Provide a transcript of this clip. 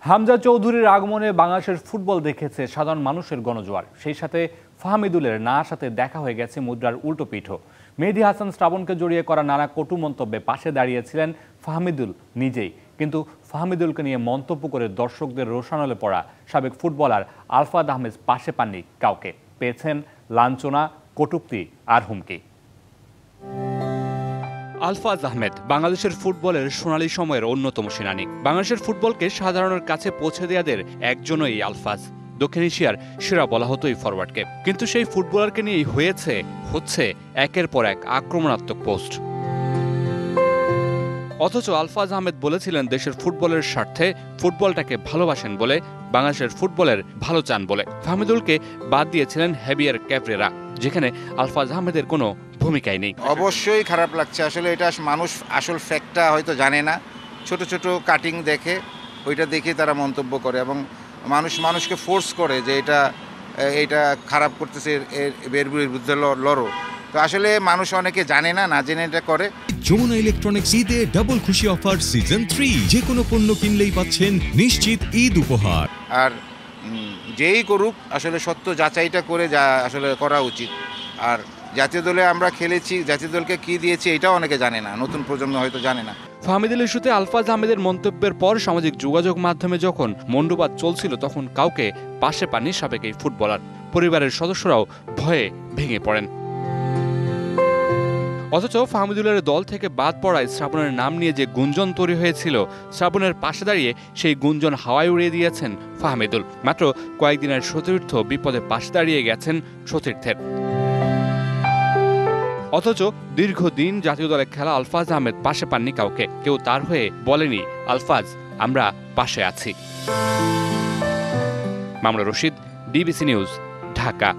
হামজা চৌধুরীর আগমনে বাংলাদেশের ফুটবল দেখেছে সাধারণ মানুষের গণজোয়ার। সেই সাথে ফাহমিদুলের না সাথে দেখা হয়ে গেছে মুদ্রার উল্টো পিঠও। মেহেদী হাসান শ্রাবণকে জড়িয়ে করা নানা কটু মন্তব্যে পাশে দাঁড়িয়েছিলেন ফাহমিদুল নিজেই। কিন্তু ফাহমিদুলকে নিয়ে মন্তব্য করে দর্শকদের রোষানলে পড়া সাবেক ফুটবলার আলফাজ আহমেদ পাশে পাননি কাউকে। পেয়েছেন লাঞ্ছনা, কটূক্তি আর হুমকি। আলফাজ আহমেদ বাংলাদেশের ফুটবলের সোনালী সময়ের অন্যতম সেনানী। বাংলাদেশের ফুটবলকে সাধারণের কাছে পৌঁছে দেওয়াদের একজনই আলফাজ। দক্ষিণ এশিয়ার সেরা বলা হতো এই ফরওয়ার্ডকে। কিন্তু সেই ফুটবলারকে নিয়েই হচ্ছে একের পর এক আক্রমণাত্মক পোস্ট। অথচ আলফাজ আহমেদ বলেছিলেন দেশের ফুটবলের স্বার্থে ফুটবলটাকে ভালোবাসেন বলে, বাংলাদেশের ফুটবলের ভালো চান বলে। ফাহমিদুলকে বাদ দিয়েছিলেন হেভিয়ার ক্যাবরেরা, যেখানে আলফাজ আহমেদের কোনো ভূমিকাই নেই। অবশ্যই খারাপ লাগছে। আসলে এটা মানুষ আসল ফ্যাক্টটা হয়তো জানে না। ছোট ছোট কাটিং দেখে ওইটা দেখে তারা মন্তব্য করে এবং মানুষকে ফোর্স করে যে এটা খারাপ করতেছে, এর বিরুদ্ধে লড়ো। তো আসলে মানুষ অনেকে জানে না জেনে এটা করে। যমুনা ইলেকট্রনিক্স ঈদে ডাবল খুশি অফার সিজন 3। যে কোনো পণ্য কিনলেই পাচ্ছেন নিশ্চিত ঈদ উপহার। আর যেই করুক আসলে সত্য যাচাইটা করে যা আসলে করা উচিত। আর জাতীয় দলে আমরা খেলেছি, জাতীয় দলকে কি দিয়েছি এটাও অনেকে জানে না, নতুন প্রজন্ম হয়তো জানে না। ফাহমিদুল ইস্যুতে আলফাজ আহমেদের মন্তব্যের পর সামাজিক যোগাযোগ মাধ্যমে যখন মন্ডুবাদ চলছিল, তখন কাউকে পাশে পাননি সাবেক এই ফুটবলার। পরিবারের সদস্যরাও ভয়ে ভেঙে পড়েন। অথচ ফাহমিদুলের দল থেকে বাদ পড়ায় শ্রাবণের নাম নিয়ে যে গুঞ্জন তৈরি হয়েছিল, শ্রাবণের পাশে দাঁড়িয়ে সেই গুঞ্জন হাওয়ায় উড়িয়ে দিয়েছেন ফাহমিদুল। মাত্র কয়েকদিনের সতীর্থ বিপদে পাশে দাঁড়িয়ে গেছেন সতীর্থের। অথচ দীর্ঘদিন জাতীয় দলে খেলা আলফাজ আহমেদ পাশে পাননি কাউকে। কেউ তার হয়ে বলেনি, আলফাজ আমরা পাশে আছি। Mamunur Rashid, DBC news, Dhaka.